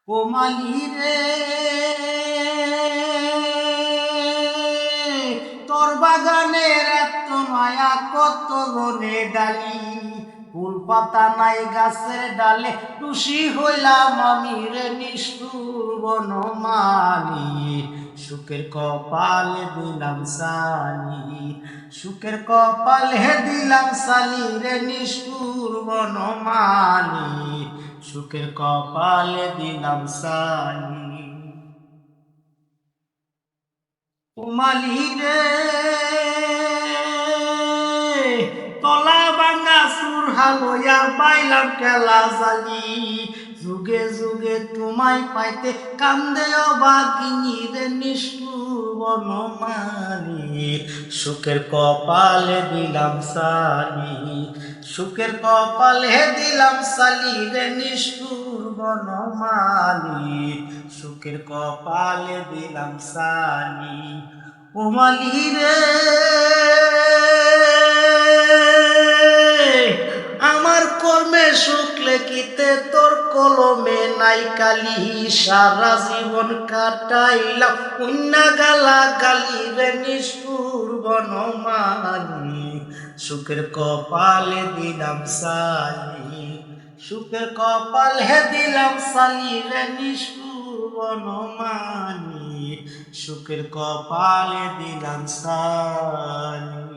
ও মালি রে, তোর বাগানের এত মায়া কত বনে ডালি, ফুল পাতা নাই গাছের ডালে, খুশি হইলাম আমি রে নিষ্ঠুর বনমালী। সুখের কপালে দিলাম সালি, সুখের কপালে দিলাম সালি রে নিষ্ঠুর বনমালী, সুখের কপালে দিলাম সালি। ও মালি রে, তলা ভাঙা সুরহা লইয়া পাইলাম কেলা জালি, যুগে যুগে তোমায় পাইতে কান্দে অবাগিনী রে নিষ্ঠুর বনমালী, সুখের কপালে দিলাম সালি, সুখের কপালে দিলাম সালি রে নিষ্ঠুর বনমালী, সুখের কপালে দিলাম সালি। ও মালি রে, আমার কর্মে সুখ লেখিতে তোর কলমে নাই কালি, সারা জীবন কাটাইলাম কন্যা গালা গালি রে নিষ্ঠুর বনমালী, সুখের কপালে দিলাম সালি, সুখের কপালে দিলাম সালি রে নিষ্ঠুর বনমালী, সুখের কপালে দিলাম সালি।